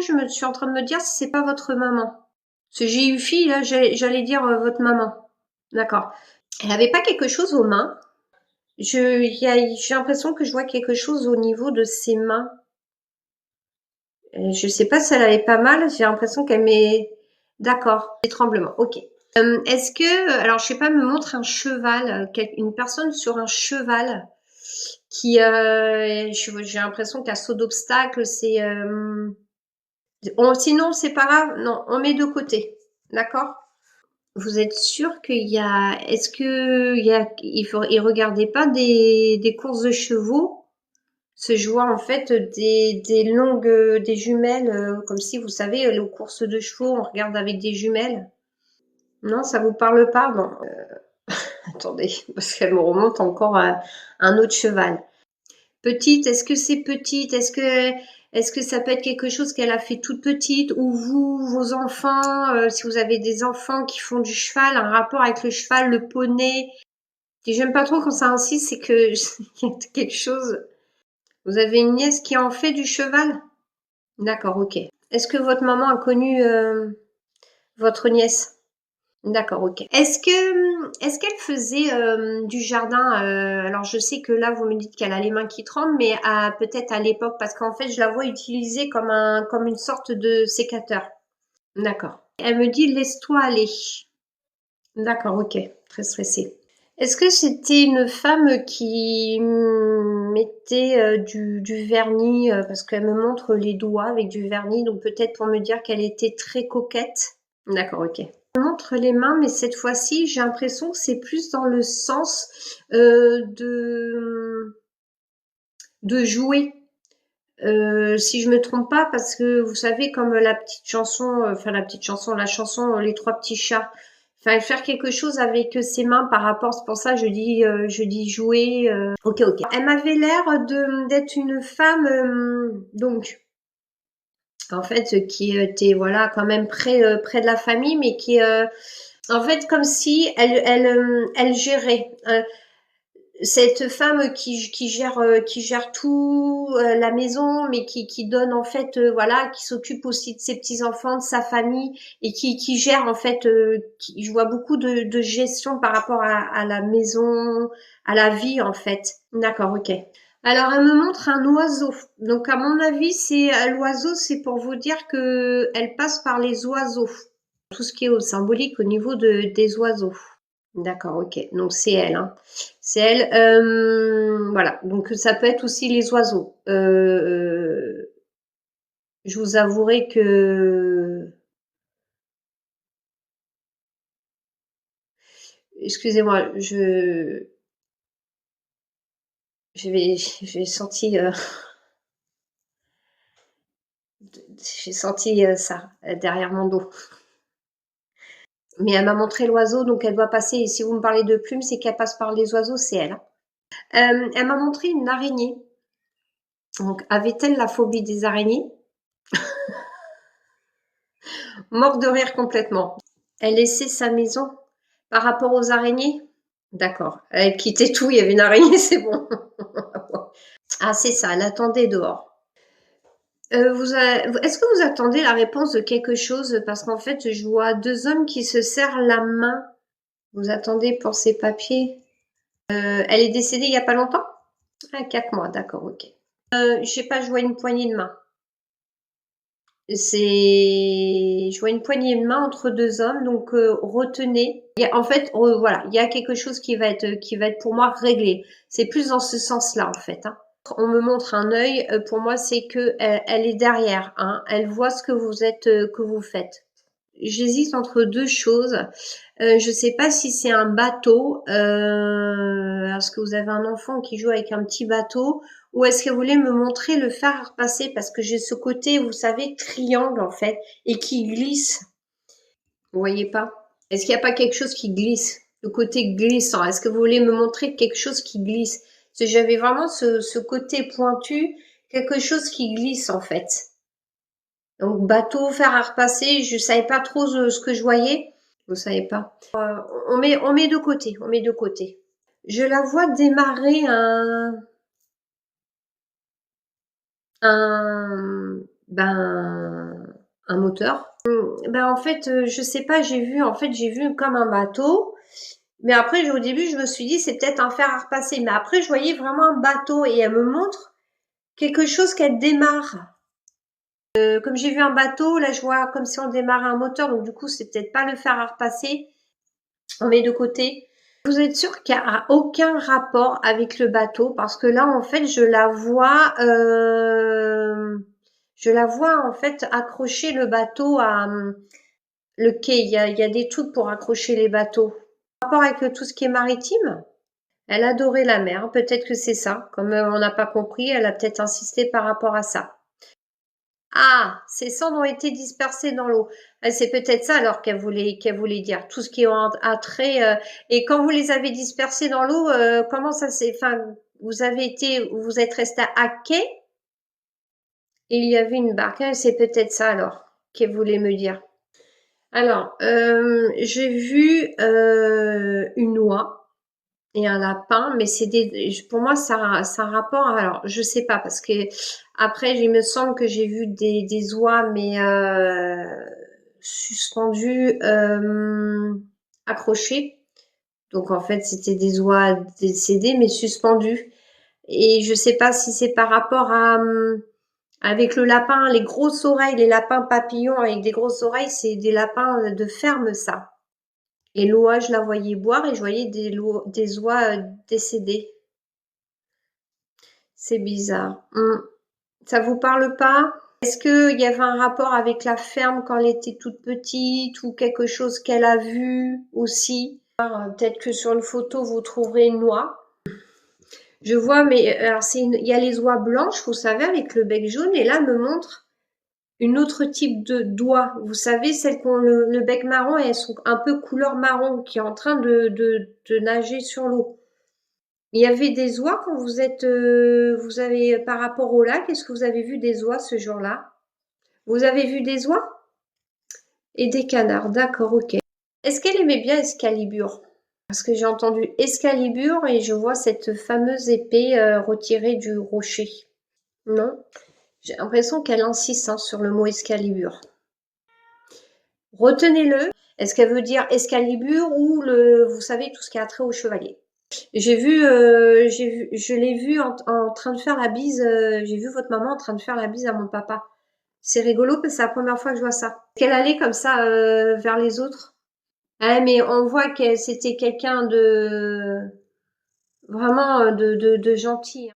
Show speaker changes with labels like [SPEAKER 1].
[SPEAKER 1] coup, je me suis en train de me dire si c'est pas votre maman. Ce j'ai eu fille, là, j'allais dire votre maman. D'accord. Elle avait pas quelque chose aux mains. J'ai l'impression que je vois quelque chose au niveau de ses mains. Je sais pas si elle avait pas mal. J'ai l'impression qu'elle met. D'accord. Des tremblements. Ok. Est-ce que, alors je sais pas, me montre un cheval, une personne sur un cheval qui, j'ai l'impression qu'à saut d'obstacle, c'est. Sinon c'est pas grave. Non, on met de côté. D'accord. Vous êtes sûr qu'il y a, est-ce que il regardait pas des courses de chevaux, se jouant en fait des longues, des jumelles, comme si vous savez, les courses de chevaux, on regarde avec des jumelles. Non, ça vous parle pas? Bon, attendez, parce qu'elle me remonte encore à un autre cheval. Petite, est-ce que c'est petite? Est-ce que ça peut être quelque chose qu'elle a fait toute petite, ou vous, vos enfants, si vous avez des enfants qui font du cheval, un rapport avec le cheval, le poney. Si j'aime pas trop quand ça insiste, c'est que il y a quelque chose. Vous avez une nièce qui en fait du cheval? D'accord, ok. Est-ce que votre maman a connu votre nièce? D'accord, ok. Est-ce qu'elle faisait du jardin, alors je sais que là vous me dites qu'elle a les mains qui tremblent, mais peut-être à l'époque, parce qu'en fait je la vois utiliser comme une sorte de sécateur. D'accord. Elle me dit laisse-toi aller. D'accord, ok. Très stressée. Est-ce que c'était une femme qui mettait du vernis, parce qu'elle me montre les doigts avec du vernis, donc peut-être pour me dire qu'elle était très coquette. D'accord, ok. Elle montre les mains, mais cette fois-ci, j'ai l'impression que c'est plus dans le sens de jouer. Si je me trompe pas, parce que vous savez, comme la petite chanson, la chanson Les trois petits chats. Enfin, faire quelque chose avec ses mains par rapport, c'est pour ça que je dis jouer. Ok, ok. Elle m'avait l'air d'être une femme, donc, en fait, qui était, voilà, quand même près de la famille, mais qui, en fait, comme si elle gérait. Cette femme qui gère tout, la maison, mais qui donne en fait, voilà, qui s'occupe aussi de ses petits enfants, de sa famille, et qui gère en fait, je vois beaucoup de gestion par rapport à la maison, à la vie en fait. D'accord, ok. Alors elle me montre un oiseau. Donc à mon avis, c'est l'oiseau, c'est pour vous dire que elle passe par les oiseaux. Tout ce qui est symbolique au niveau des oiseaux. D'accord, ok. Donc c'est elle, hein. C'est elle. Voilà. Donc ça peut être aussi les oiseaux. Je vous avouerai que, excusez-moi, j'ai senti, ça derrière mon dos. Mais elle m'a montré l'oiseau, donc elle doit passer. Et si vous me parlez de plumes, c'est qu'elle passe par les oiseaux, c'est elle, hein. Elle m'a montré une araignée. Donc avait-elle la phobie des araignées? Morte de rire complètement. Elle laissait sa maison par rapport aux araignées? D'accord. Elle quittait tout, il y avait une araignée, c'est bon. Ah, c'est ça, elle attendait dehors. Est-ce que vous attendez la réponse de quelque chose? Parce qu'en fait, je vois deux hommes qui se serrent la main. Vous attendez pour ces papiers? Elle est décédée il y a pas longtemps? Ah, 4 mois, d'accord, ok. Je sais pas, je vois une poignée de main. Je vois une poignée de main entre deux hommes, donc retenez. En fait, voilà, il y a quelque chose qui va être pour moi réglé. C'est plus dans ce sens-là en fait, hein. On me montre un œil, pour moi c'est que elle est derrière, hein. Elle voit ce que vous êtes, que vous faites. J'hésite entre deux choses. Je sais pas si c'est un bateau, parce que vous avez un enfant qui joue avec un petit bateau, ou est-ce que vous voulez me montrer le faire passer, parce que j'ai ce côté, vous savez, triangle en fait, et qui glisse. Vous voyez pas? Est-ce qu'il n'y a pas quelque chose qui glisse? Le côté glissant. Est-ce que vous voulez me montrer quelque chose qui glisse? Parce que j'avais vraiment ce côté pointu, quelque chose qui glisse en fait. Donc bateau, fer à repasser, je savais pas trop ce que je voyais. Vous savez pas. On met de côté, on met de côté. Je la vois démarrer un, ben, un moteur. Ben en fait, je sais pas, j'ai vu comme un bateau. Mais après, au début, je me suis dit, c'est peut-être un fer à repasser. Mais après, je voyais vraiment un bateau et elle me montre quelque chose qu'elle démarre. Comme j'ai vu un bateau, là, je vois comme si on démarrait un moteur. Donc, du coup, c'est peut-être pas le fer à repasser. On met de côté. Vous êtes sûr qu'il n'y a aucun rapport avec le bateau? Parce que là, en fait, je la vois, en fait, accrocher le bateau à le quai. Il y a des trucs pour accrocher les bateaux. Rapport avec tout ce qui est maritime? Elle adorait la mer, peut-être que c'est ça. Comme on n'a pas compris, elle a peut-être insisté par rapport à ça. Ah, ces cendres ont été dispersées dans l'eau. C'est peut-être ça alors qu'elle voulait dire. Tout ce qui est attrait. Et quand vous les avez dispersées dans l'eau, comment ça s'est, enfin, vous êtes resté à quai et il y avait une barque. Ah, c'est peut-être ça alors qu'elle voulait me dire. Alors, j'ai vu une oie et un lapin, mais pour moi, ça a un rapport. Alors, je sais pas parce que après, il me semble que j'ai vu des oies, mais suspendues, accrochées. Donc en fait, c'était des oies décédées, mais suspendues. Et je sais pas si c'est par rapport à avec le lapin, les grosses oreilles, les lapins papillons avec des grosses oreilles, c'est des lapins de ferme, ça. Et l'oie, je la voyais boire et je voyais des oies décédées. C'est bizarre. Ça vous parle pas? Est-ce qu'il y avait un rapport avec la ferme quand elle était toute petite ou quelque chose qu'elle a vu aussi? Peut-être que sur une photo, vous trouverez une oie. Je vois, mais alors il y a les oies blanches, vous savez, avec le bec jaune, et là me montre une autre type d'oie. Vous savez, celles qui ont le bec marron et elles sont un peu couleur marron, qui est en train de nager sur l'eau. Il y avait des oies quand vous avez, par rapport au lac, est-ce que vous avez vu des oies ce jour-là? Vous avez vu des oies? Et des canards, d'accord, ok. Est-ce qu'elle aimait bien Excalibur? Parce que j'ai entendu Excalibur et je vois cette fameuse épée retirée du rocher. Non? J'ai l'impression qu'elle insiste sur le mot Excalibur. Retenez-le. Est-ce qu'elle veut dire Excalibur ou vous savez, tout ce qui a trait au chevalier? Je l'ai vu en train de faire la bise. J'ai vu votre maman en train de faire la bise à mon papa. C'est rigolo parce que c'est la première fois que je vois ça. Qu'elle allait comme ça vers les autres. Ah, mais on voit que c'était quelqu'un de vraiment de gentil.